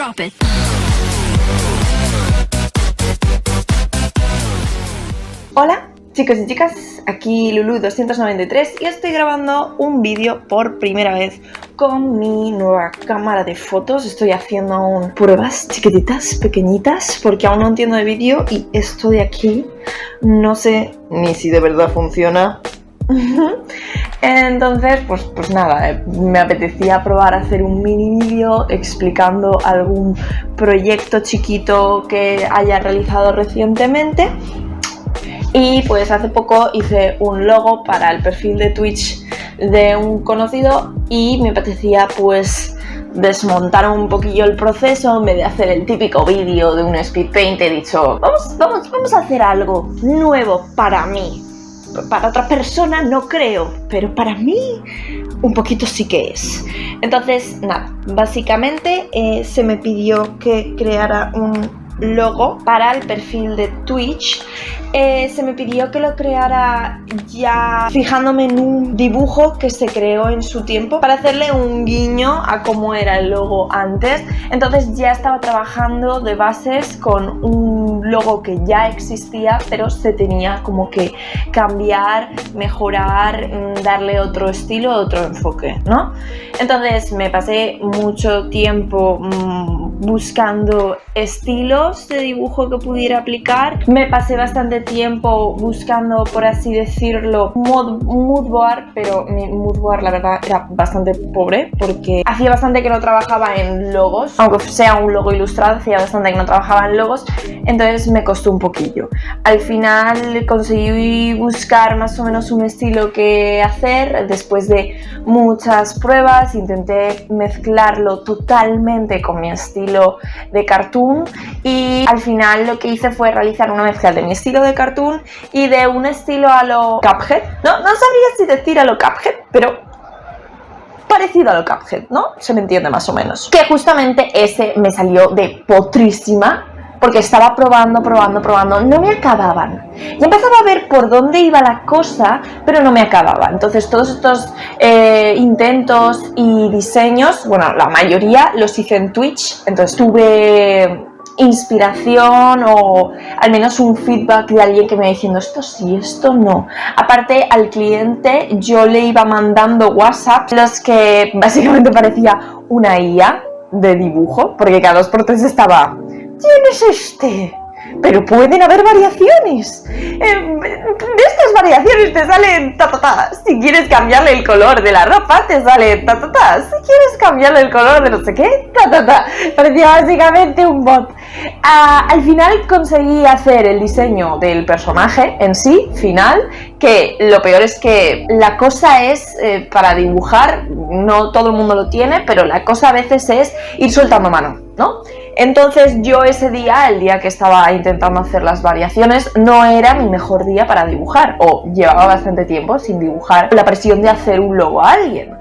Drop it. Hola chicos y chicas, aquí Lulu293 y estoy grabando un vídeo por primera vez con mi nueva cámara de fotos. Estoy haciendo aún pruebas chiquititas, pequeñitas, porque aún no entiendo de vídeo y esto de aquí no sé ni si de verdad funciona. Entonces, pues nada, me apetecía probar a hacer un mini vídeo explicando algún proyecto chiquito que haya realizado recientemente. Y pues hace poco hice un logo para el perfil de Twitch de un conocido y me apetecía pues desmontar un poquillo el proceso. En vez de hacer el típico vídeo de un speed paint, he dicho vamos a hacer algo nuevo para mí. Para otra persona no creo, pero para mí un poquito sí que es. Entonces nada, básicamente se me pidió que creara un logo para el perfil de Twitch. Se me pidió que lo creara ya fijándome en un dibujo que se creó en su tiempo para hacerle un guiño a cómo era el logo antes. Entonces ya estaba trabajando de bases con un logo que ya existía, pero se tenía como que cambiar, mejorar, darle otro estilo, otro enfoque, ¿no? Entonces me pasé mucho tiempo buscando estilos de dibujo que pudiera aplicar. Me pasé bastante tiempo buscando, por así decirlo, mood board, pero mi mood board la verdad era bastante pobre porque hacía bastante que no trabajaba en logos, aunque sea un logo ilustrado, hacía bastante que no trabajaba en logos, entonces me costó un poquillo. Al final conseguí buscar más o menos un estilo que hacer. Después de muchas pruebas intenté mezclarlo totalmente con mi estilo de cartoon y al final lo que hice fue realizar una mezcla de mi estilo de cartoon y de un estilo a lo Cuphead. No sabría si decir a lo Cuphead, pero parecido a lo Cuphead, ¿no? Se me entiende más o menos. Que justamente ese me salió de potrísima porque estaba probando, no me acababan. Y empezaba a ver por dónde iba la cosa, pero no me acababa. Entonces todos estos intentos y diseños, bueno, la mayoría los hice en Twitch, entonces tuve inspiración o al menos un feedback de alguien que me iba diciendo esto sí, esto no. Aparte, al cliente yo le iba mandando WhatsApp los que básicamente parecía una IA de dibujo, porque cada 2x3 estaba ¿quién es este? Pero pueden haber variaciones. De estas variaciones te salen ta. Si quieres cambiarle el color de la ropa, te sale ta. Si quieres cambiarle el color de no sé qué, ta. Parecía básicamente un bot. Al final conseguí hacer el diseño del personaje en sí, final, que lo peor es que la cosa es, para dibujar, no todo el mundo lo tiene, pero la cosa a veces es ir soltando mano, ¿no? Entonces yo ese día, el día que estaba intentando hacer las variaciones, no era mi mejor día para dibujar, o llevaba bastante tiempo sin dibujar la presión de hacer un logo a alguien.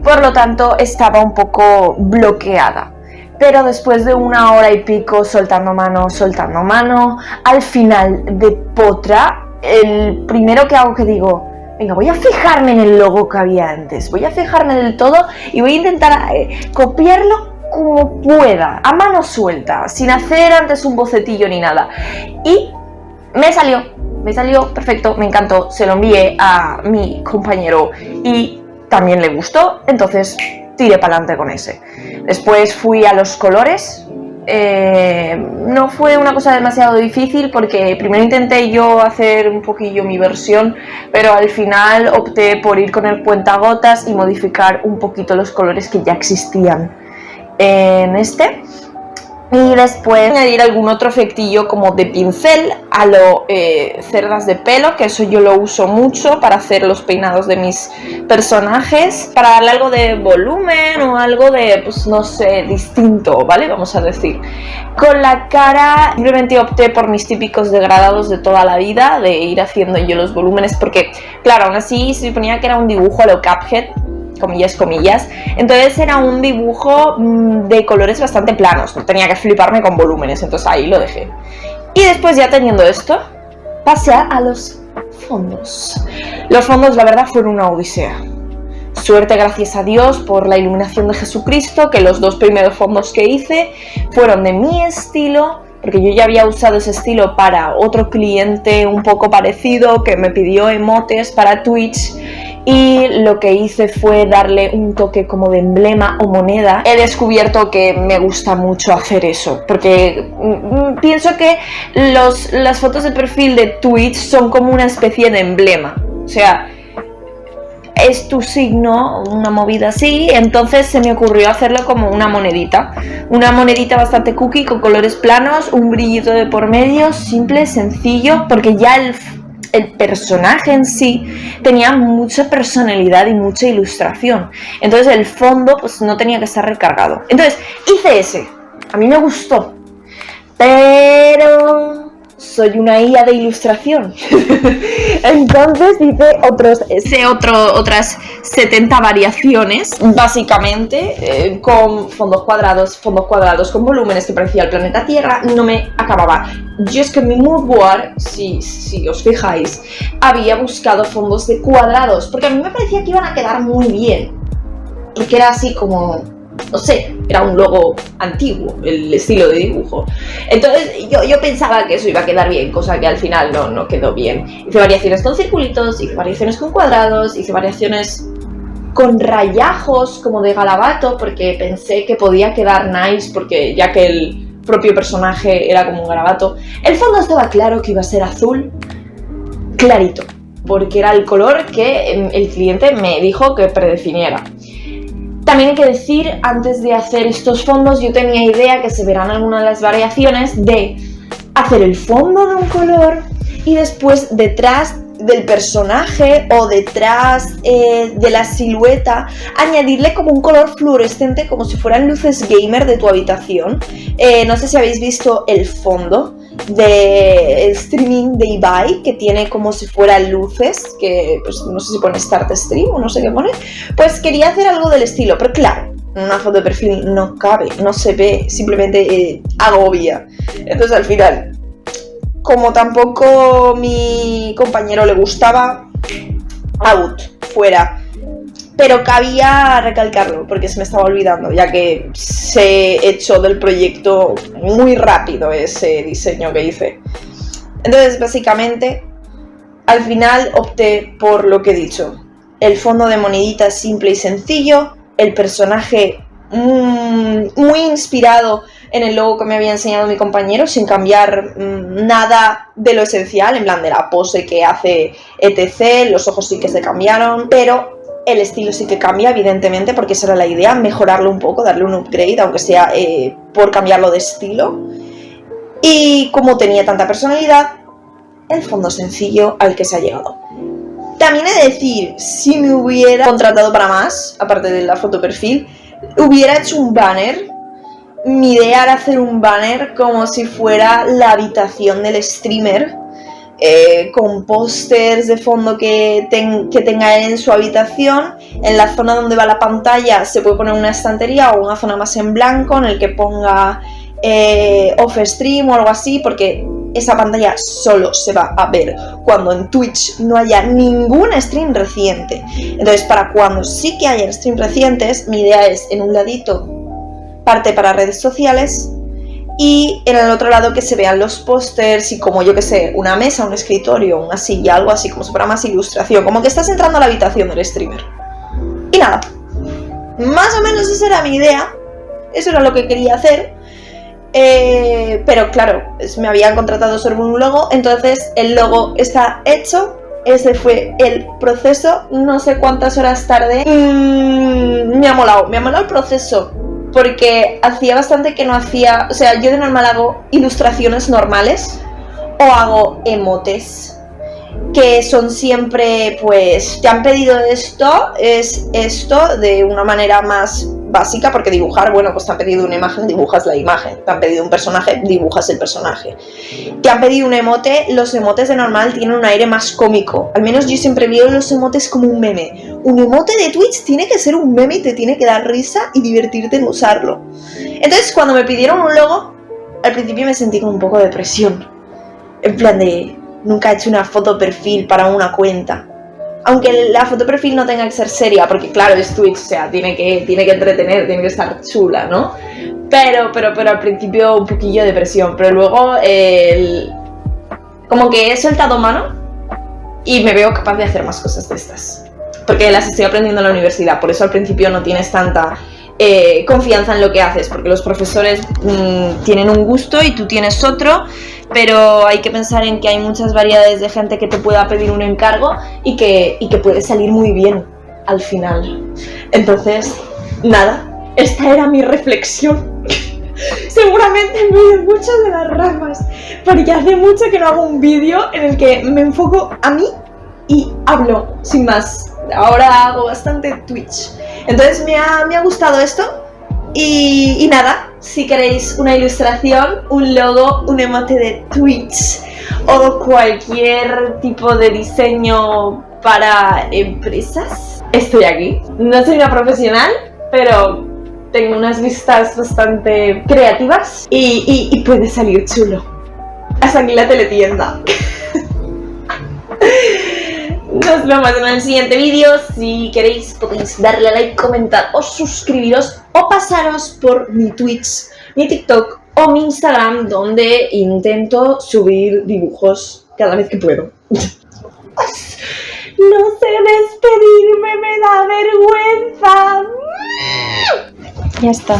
Por lo tanto, estaba un poco bloqueada. Pero después de 1 hora y pico soltando mano, al final de potra, el primero que hago que digo, venga, voy a fijarme en el logo que había antes, voy a fijarme del todo y voy a intentar copiarlo como pueda, a mano suelta, sin hacer antes un bocetillo ni nada. Y me salió perfecto, me encantó, se lo envié a mi compañero y también le gustó, entonces tiré para adelante con ese. Después fui a los colores. No fue una cosa demasiado difícil porque primero intenté yo hacer un poquillo mi versión, pero al final opté por ir con el cuentagotas y modificar un poquito los colores que ya existían en este. Y después añadir algún otro efectillo como de pincel a lo cerdas de pelo, que eso yo lo uso mucho para hacer los peinados de mis personajes, para darle algo de volumen o algo de, pues no sé, distinto, ¿vale? Vamos a decir. Con la cara simplemente opté por mis típicos degradados de toda la vida, de ir haciendo yo los volúmenes, porque claro, aún así se suponía que era un dibujo a lo Cuphead, comillas, entonces era un dibujo de colores bastante planos, no tenía que fliparme con volúmenes, entonces ahí lo dejé. Y después, ya teniendo esto, pasé a los fondos. Los fondos, la verdad, fueron una odisea. suerte, gracias a Dios, por la iluminación de Jesucristo, que los 2 primeros fondos que hice fueron de mi estilo, porque yo ya había usado ese estilo para otro cliente un poco parecido que me pidió emotes para Twitch, y lo que hice fue darle un toque como de emblema o moneda. He descubierto que me gusta mucho hacer eso, porque pienso que las fotos de perfil de Twitch son como una especie de emblema, o sea, es tu signo, una movida así. Entonces se me ocurrió hacerlo como una monedita bastante cookie, con colores planos, un brillito de por medio, simple, sencillo, porque ya el personaje en sí tenía mucha personalidad y mucha ilustración, entonces el fondo pues no tenía que estar recargado. Entonces hice ese, a mí me gustó, pero soy una IA de ilustración. Entonces hice otras 70 variaciones, básicamente, con fondos cuadrados, con volúmenes que parecía el planeta Tierra. No me acababa. Yo es que en mi mood board, si os fijáis, había buscado fondos de cuadrados, porque a mí me parecía que iban a quedar muy bien, porque era así como, no sé, era un logo antiguo, el estilo de dibujo. Entonces yo pensaba que eso iba a quedar bien, cosa que al final no quedó bien. Hice variaciones con circulitos, hice variaciones con cuadrados, hice variaciones con rayajos como de garabato, porque pensé que podía quedar nice, porque ya que el propio personaje era como un garabato. El fondo estaba claro que iba a ser azul clarito, porque era el color que el cliente me dijo que predefiniera. También hay que decir, antes de hacer estos fondos, yo tenía idea, que se verán algunas de las variaciones, de hacer el fondo de un color y después detrás del personaje o detrás de la silueta añadirle como un color fluorescente, como si fueran luces gamer de tu habitación. No sé si habéis visto el fondo de streaming de Ibai, que tiene como si fueran luces, que pues no sé si pone Start Stream o no sé qué pone. Pues quería hacer algo del estilo, pero claro, una foto de perfil no cabe, no se ve, simplemente agobia. Entonces al final, como tampoco mi compañero le gustaba, out, fuera. Pero cabía recalcarlo, porque se me estaba olvidando, ya que se echó del proyecto muy rápido ese diseño que hice. Entonces, básicamente, al final opté por lo que he dicho. El fondo de monedita simple y sencillo, el personaje muy inspirado en el logo que me había enseñado mi compañero, sin cambiar nada de lo esencial, en plan de la pose que hace etc, los ojos sí que se cambiaron, pero el estilo sí que cambia, evidentemente, porque esa era la idea, mejorarlo un poco, darle un upgrade, aunque sea por cambiarlo de estilo. Y como tenía tanta personalidad, el fondo sencillo al que se ha llegado. También he de decir, si me hubiera contratado para más, aparte de la foto perfil, hubiera hecho un banner. Mi idea era hacer un banner como si fuera la habitación del streamer, con pósters de fondo que tenga en su habitación. En la zona donde va la pantalla se puede poner una estantería o una zona más en blanco en el que ponga off stream o algo así, porque esa pantalla solo se va a ver cuando en Twitch no haya ningún stream reciente. Entonces, para cuando sí que haya streams recientes, mi idea es, en un ladito, parte para redes sociales, y en el otro lado que se vean los pósters y, como yo que sé, una mesa, un escritorio, una silla, algo así, como si fuera más ilustración, como que estás entrando a la habitación del streamer. Y nada, más o menos esa era mi idea, eso era lo que quería hacer. Pero claro, me habían contratado sobre un logo, entonces el logo está hecho. Ese fue el proceso, no sé cuántas horas tardé. Me ha molado el proceso, porque hacía bastante que no hacía, o sea, yo de normal hago ilustraciones normales o hago emotes, que son siempre, pues, te han pedido esto, es esto, de una manera más básica, porque dibujar, bueno, pues te han pedido una imagen, dibujas la imagen, te han pedido un personaje, dibujas el personaje, te han pedido un emote. Los emotes de normal tienen un aire más cómico, al menos yo siempre veo los emotes como un meme. Un emote de Twitch tiene que ser un meme y te tiene que dar risa y divertirte en usarlo. Entonces, cuando me pidieron un logo, al principio me sentí con un poco de presión, en plan de, nunca he hecho una foto perfil para una cuenta. aunque la foto perfil no tenga que ser seria, porque claro, es Twitch, o sea, tiene que entretener, tiene que estar chula, ¿no? Pero al principio un poquillo de presión, pero luego como que he soltado mano y me veo capaz de hacer más cosas de estas, porque las estoy aprendiendo en la universidad, por eso al principio no tienes tanta confianza en lo que haces, porque los profesores tienen un gusto y tú tienes otro, pero hay que pensar en que hay muchas variedades de gente que te pueda pedir un encargo y que puede salir muy bien al final. Entonces, nada, esta era mi reflexión. Seguramente me voy mucho de las ramas, porque hace mucho que no hago un vídeo en el que me enfoco a mí y hablo sin más. Ahora hago bastante Twitch. Entonces me ha gustado esto. Y nada, si queréis una ilustración, un logo, un emote de Twitch o cualquier tipo de diseño para empresas, estoy aquí. No soy una profesional, pero tengo unas vistas bastante creativas y puede salir chulo. Hasta aquí la teletienda. Nos vemos en el siguiente vídeo. Si queréis podéis darle a like, comentar o suscribiros o pasaros por mi Twitch, mi TikTok o mi Instagram, donde intento subir dibujos cada vez que puedo. No sé despedirme, me da vergüenza. Ya está.